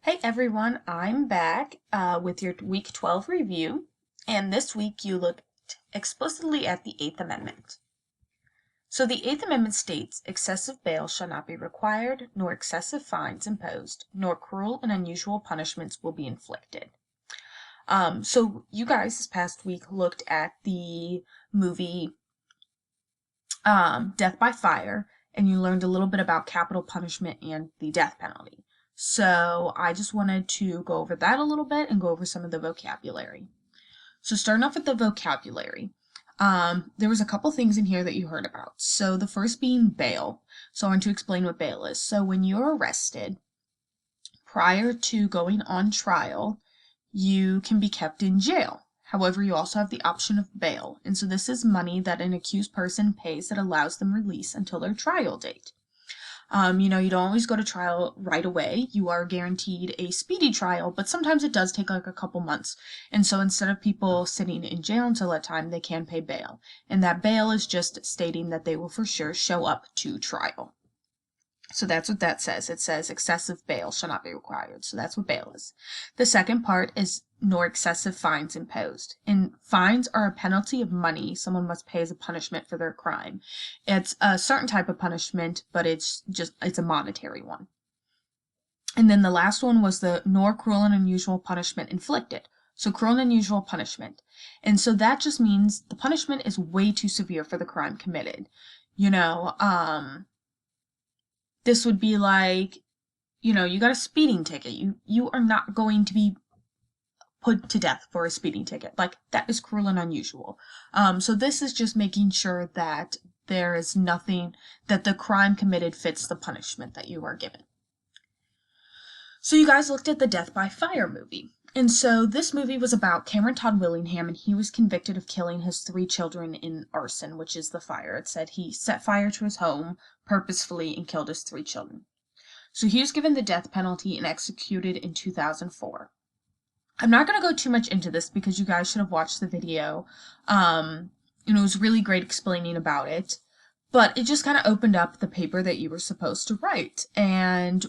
Hey everyone, I'm back with your week 12 review, and this week you looked explicitly at the Eighth Amendment. So the Eighth Amendment states excessive bail shall not be required, nor excessive fines imposed, nor cruel and unusual punishments will be inflicted. So you guys this past week looked at the movie Death by Fire, and you learned a little bit about capital punishment and the death penalty. So I just wanted to go over that a little bit and go over some of the vocabulary. So starting off with the vocabulary, there was a couple things in here that you heard about. So the first being bail. So I want to explain what bail is. So when you're arrested, prior to going on trial, you can be kept in jail. However, you also have the option of bail, and so this is money that an accused person pays that allows them release until their trial date. You don't always go to trial right away. You are guaranteed a speedy trial, but sometimes it does take like a couple months. And so instead of people sitting in jail until that time, they can pay bail. And that bail is just stating that they will for sure show up to trial. So that's what that says. It says excessive bail shall not be required. So that's what bail is. The second part is nor excessive fines imposed. And fines are a penalty of money someone must pay as a punishment for their crime. It's a certain type of punishment, but it's a monetary one. And then the last one was the nor cruel and unusual punishment inflicted. So cruel and unusual punishment. And so that just means the punishment is way too severe for the crime committed. This would be like, you got a speeding ticket. You are not going to be put to death for a speeding ticket. Like, that is cruel and unusual. So this is just making sure that there is nothing, that the crime committed fits the punishment that you are given. So you guys looked at the Death by Fire movie. And so this movie was about Cameron Todd Willingham, and he was convicted of killing his 3 children in arson, which is the fire. It said he set fire to his home purposefully and killed his 3 children. So he was given the death penalty and executed in 2004. I'm not going to go too much into this because you guys should have watched the video. It was really great explaining about it, but it just kind of opened up the paper that you were supposed to write, and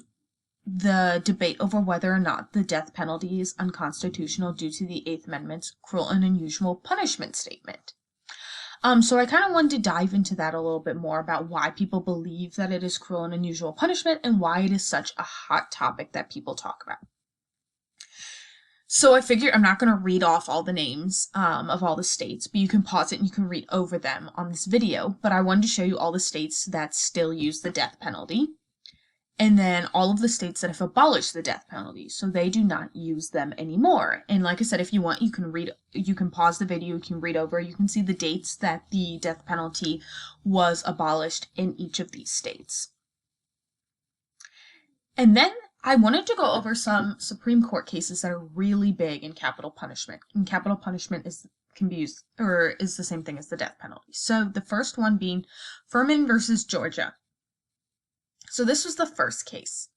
the debate over whether or not the death penalty is unconstitutional due to the Eighth Amendment's cruel and unusual punishment statement. So I kind of wanted to dive into that a little bit more about why people believe that it is cruel and unusual punishment and why it is such a hot topic that people talk about. So I figured I'm not going to read off all the names of all the states, but you can pause it and you can read over them on this video. But I wanted to show you all the states that still use the death penalty, and then all of the states that have abolished the death penalty, so they do not use them anymore. And like I said, if you want, you can pause the video, you can read over, you can see the dates that the death penalty was abolished in each of these states. And then I wanted to go over some Supreme Court cases that are really big in capital punishment. And capital punishment is the same thing as the death penalty. So the first one being Furman versus Georgia. So this was the first case.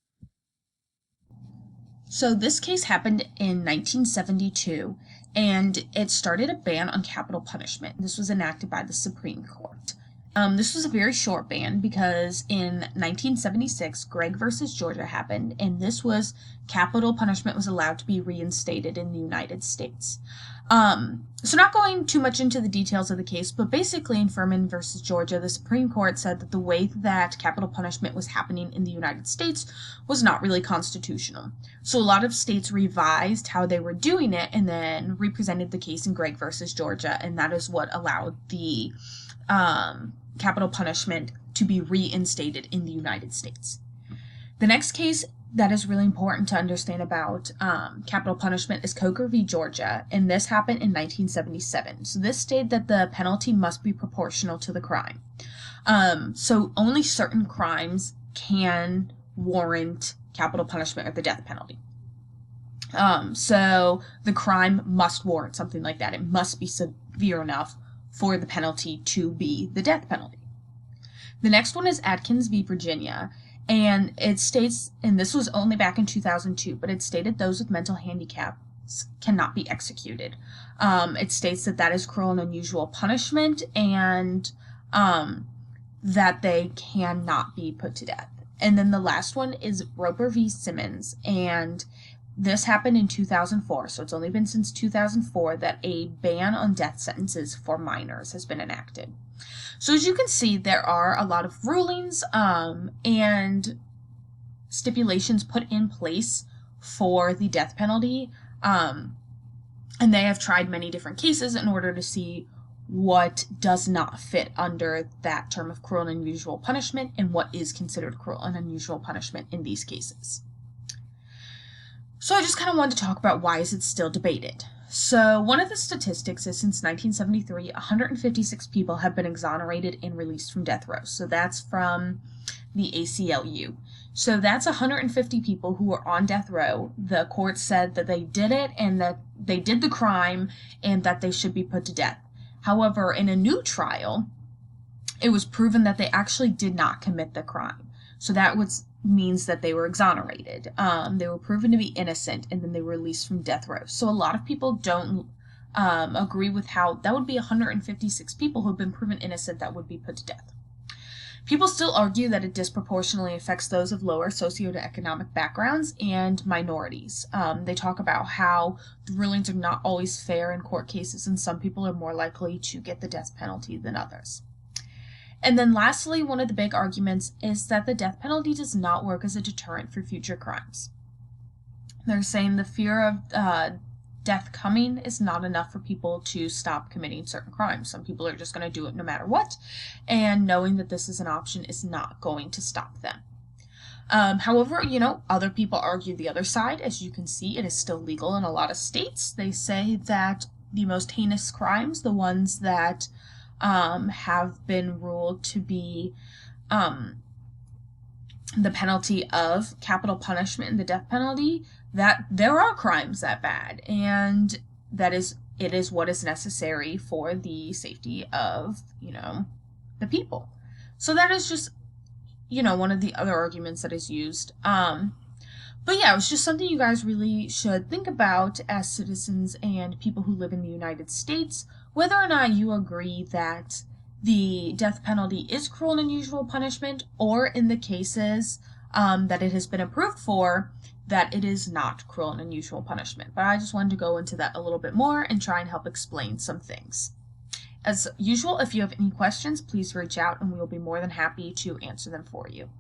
So this case happened in 1972, and it started a ban on capital punishment. This was enacted by the Supreme Court. This was a very short ban because in 1976, Gregg versus Georgia happened, and this was capital punishment was allowed to be reinstated in the United States. So not going too much into the details of the case, but basically in Furman versus Georgia, the Supreme Court said that the way that capital punishment was happening in the United States was not really constitutional. So a lot of states revised how they were doing it and then represented the case in Gregg versus Georgia, and that is what allowed the capital punishment to be reinstated in the United States. The next case that is really important to understand about capital punishment is Coker v. Georgia, and this happened in 1977. So this stated that the penalty must be proportional to the crime. So only certain crimes can warrant capital punishment or the death penalty. So the crime must warrant something like that. It must be severe enough for the penalty to be the death penalty. The next one is Atkins v. Virginia, and it states, and this was only back in 2002, but it stated those with mental handicaps cannot be executed. It states that that is cruel and unusual punishment, and that they cannot be put to death. And then the last one is Roper v. Simmons, and this happened in 2004, so it's only been since 2004 that a ban on death sentences for minors has been enacted. So as you can see, there are a lot of rulings and stipulations put in place for the death penalty, and they have tried many different cases in order to see what does not fit under that term of cruel and unusual punishment and what is considered cruel and unusual punishment in these cases. So I just kind of wanted to talk about why is it still debated. So one of the statistics is since 1973, 156 people have been exonerated and released from death row. So that's from the ACLU. So that's 150 people who were on death row. The court said that they did it and that they did the crime and that they should be put to death. However, in a new trial, it was proven that they actually did not commit the crime. So that means that they were exonerated. They were proven to be innocent, and then they were released from death row. So a lot of people don't agree with how that would be 156 people who have been proven innocent that would be put to death. People still argue that it disproportionately affects those of lower socioeconomic backgrounds and minorities. They talk about how the rulings are not always fair in court cases, and some people are more likely to get the death penalty than others. And then lastly, one of the big arguments is that the death penalty does not work as a deterrent for future crimes. They're saying the fear of death coming is not enough for people to stop committing certain crimes. Some people are just going to do it no matter what, and knowing that this is an option is not going to stop them. However, other people argue the other side. As you can see, it is still legal in a lot of states. They say that the most heinous crimes, the ones that have been ruled to be the penalty of capital punishment and the death penalty, that there are crimes that bad, and it is what is necessary for the safety of, the people. So that is just, one of the other arguments that is used. But yeah, it was just something you guys really should think about as citizens and people who live in the United States, whether or not you agree that the death penalty is cruel and unusual punishment, or in the cases that it has been approved for, that it is not cruel and unusual punishment. But I just wanted to go into that a little bit more and try and help explain some things. As usual, if you have any questions, please reach out and we will be more than happy to answer them for you.